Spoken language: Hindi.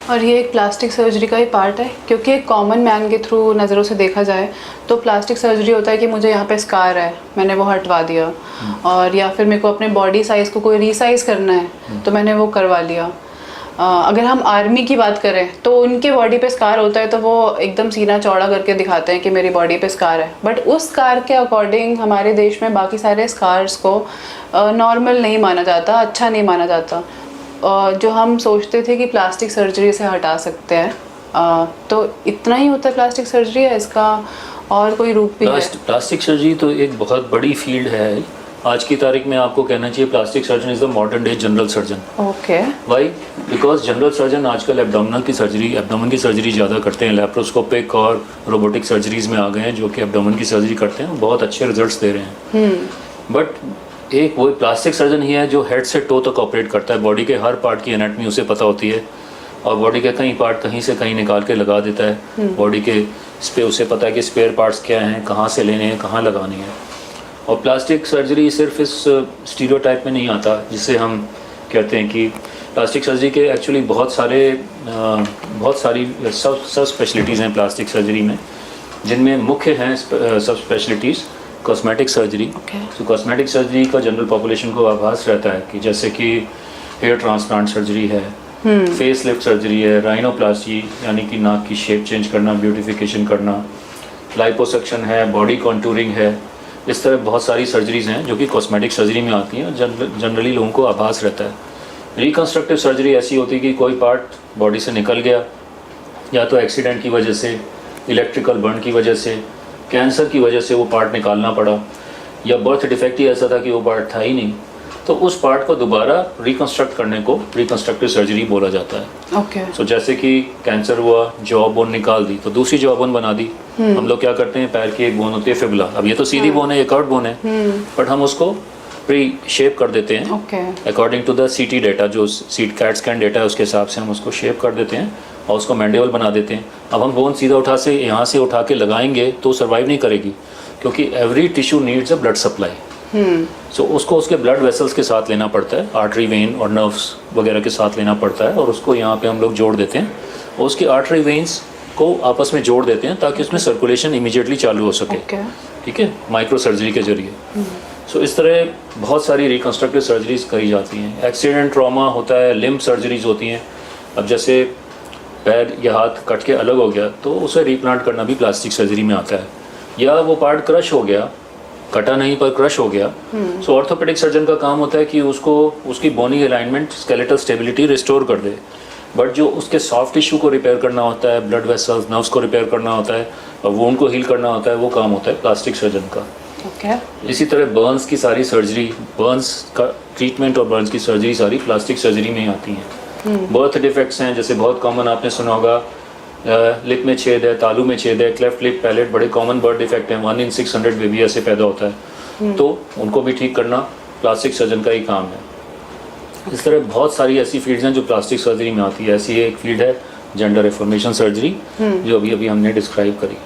और ये एक प्लास्टिक सर्जरी का ही पार्ट है, क्योंकि एक कॉमन मैन के थ्रू नज़रों से देखा जाए तो प्लास्टिक सर्जरी होता है कि मुझे यहाँ पे स्कार है, मैंने वो हटवा दिया, और या फिर मेरे को अपने बॉडी साइज़ को कोई रीसाइज़ करना है तो मैंने वो करवा लिया। अगर हम आर्मी की बात करें तो उनके बॉडी पे स्कार होता है तो वो एकदम सीना चौड़ा करके दिखाते हैं कि मेरी बॉडी पे स्कार है, बट उस स्कार के अकॉर्डिंग हमारे देश में बाकी सारे स्कार्स को नॉर्मल नहीं माना जाता, अच्छा नहीं माना जाता। जो हम सोचते थे कि प्लास्टिक सर्जरी से हटा सकते हैं, तो इतना ही होता है प्लास्टिक सर्जरी, है इसका और कोई रूप भी है? प्लास्टिक सर्जरी तो एक बहुत बड़ी फील्ड है। आज की तारीख में आपको कहना चाहिए plastic surgeon is the modern day general surgeon. Okay. Why? Because general surgeon आजकल एब्डोमिनल की सर्जरी ज़्यादा करते हैं। लैप्रोस्कोपिक और रोबोटिक सर्जरीज में आ गए हैं जो कि एब्डोमिन की सर्जरी करते हैं, बहुत अच्छे रिजल्ट्स दे रहे हैं। बट एक वो प्लास्टिक सर्जन ही है जो हेड से टो तक ऑपरेट करता है। बॉडी के हर पार्ट की एनाटमी उसे पता होती है और बॉडी के कई पार्ट कहीं से कहीं निकाल के लगा देता है। बॉडी के उसे पता है कि स्पेयर पार्ट्स क्या हैं, कहाँ से लेने हैं, कहाँ लगाने हैं। और प्लास्टिक सर्जरी सिर्फ इस स्टीरियोटाइप में नहीं आता जिसे हम कहते हैं कि प्लास्टिक सर्जरी के एक्चुअली बहुत सारी सब स्पेशलिटीज़ हैं प्लास्टिक सर्जरी में, जिनमें मुख्य हैं सब स्पेशलिटीज़ कॉस्मेटिक सर्जरी। तो कॉस्मेटिक सर्जरी का जनरल पॉपुलेशन को आभास रहता है कि जैसे कि हेयर ट्रांसप्लांट सर्जरी है, फेस लिफ्ट सर्जरी है, राइनोप्लास्टी यानी कि नाक की शेप चेंज करना, ब्यूटिफिकेशन करना, लाइपोसक्शन है, बॉडी कॉन्टूरिंग है। इस तरह बहुत सारी सर्जरीज हैं जो कि कॉस्मेटिक सर्जरी में आती हैं। जनरली लोगों को आभास रहता है। रिकन्स्ट्रक्टिव सर्जरी ऐसी होती है कि कोई पार्ट बॉडी से निकल गया, या तो एक्सीडेंट की वजह से, इलेक्ट्रिकल बर्न की वजह से, कैंसर की वजह से वो पार्ट निकालना पड़ा, या बर्थ डिफेक्ट ही ऐसा था कि वो पार्ट था ही नहीं, तो उस पार्ट को दोबारा रिकन्स्ट्रक्ट करने को रिकन्स्ट्रक्टिव सर्जरी बोला जाता है। ओके। सो जैसे कि कैंसर हुआ, जॉ बोन निकाल दी तो दूसरी जॉ बोन बना दी। हम लोग क्या करते हैं, पैर की एक बोन होती है फिबुला, अब ये तो सीधी बोन है, ये कर्व्ड बोन है, बट हम उसको प्री शेप कर देते हैं अकॉर्डिंग टू द सीटी डेटा, जो कैट स्कैन डेटा है उसके हिसाब से हम उसको शेप कर देते हैं और उसको मैंडिबल बना देते हैं। अब हम बोन सीधा यहाँ से उठा के लगाएंगे तो सर्वाइव नहीं करेगी, क्योंकि every tissue needs a blood supply. So उसको उसके ब्लड वेसल्स के साथ लेना पड़ता है, आर्टरी वेन और नर्व्स वगैरह के साथ लेना पड़ता है, और उसको यहाँ पे हम लोग जोड़ देते हैं और उसकी आर्टरी वेन्स को आपस में जोड़ देते हैं ताकि उसमें सर्कुलेशन इमीडिएटली चालू हो सके। ठीक है, माइक्रो सर्जरी के जरिए। सो इस तरह बहुत सारी रिकन्स्ट्रक्टिव सर्जरीज करी जाती हैं। एक्सीडेंट ट्रॉमा होता है, लिम्ब सर्जरीज होती हैं। अब जैसे पैर या हाथ कट के अलग हो गया तो उसे रीप्लांट करना भी प्लास्टिक सर्जरी में आता है। या वो पार्ट क्रश हो गया, कटा नहीं पर क्रश हो गया, सो ऑर्थोपेडिक सर्जन का काम होता है कि उसको उसकी बोनी अलाइनमेंट, स्केलेटल स्टेबिलिटी रिस्टोर कर दे। बट जो उसके सॉफ्ट टिश्यू को रिपेयर करना होता है, ब्लड वेसल्स, नर्व्स को रिपेयर करना होता है और वुंड को हील करना होता है, वो काम होता है प्लास्टिक सर्जन का। इसी तरह बर्न्स की सारी सर्जरी, बर्न्स का ट्रीटमेंट और बर्न्स की सर्जरी सारी प्लास्टिक सर्जरी में ही आती हैं। बर्थ डिफेक्ट्स हैं, जैसे बहुत कॉमन आपने सुना होगा, लिप में छेद है, तालू में छेद है, क्लेफ्ट लिप पैलेट, बड़े कॉमन बर्थ डिफेक्ट हैं। 1 in 600 बेबी ऐसे पैदा होता है, तो उनको भी ठीक करना प्लास्टिक सर्जन का ही काम है। इस तरह बहुत सारी ऐसी फील्ड्स हैं जो प्लास्टिक सर्जरी में आती है। ऐसी एक फील्ड है जेंडर रिफॉर्मेशन सर्जरी, जो अभी हमने डिस्क्राइब करी।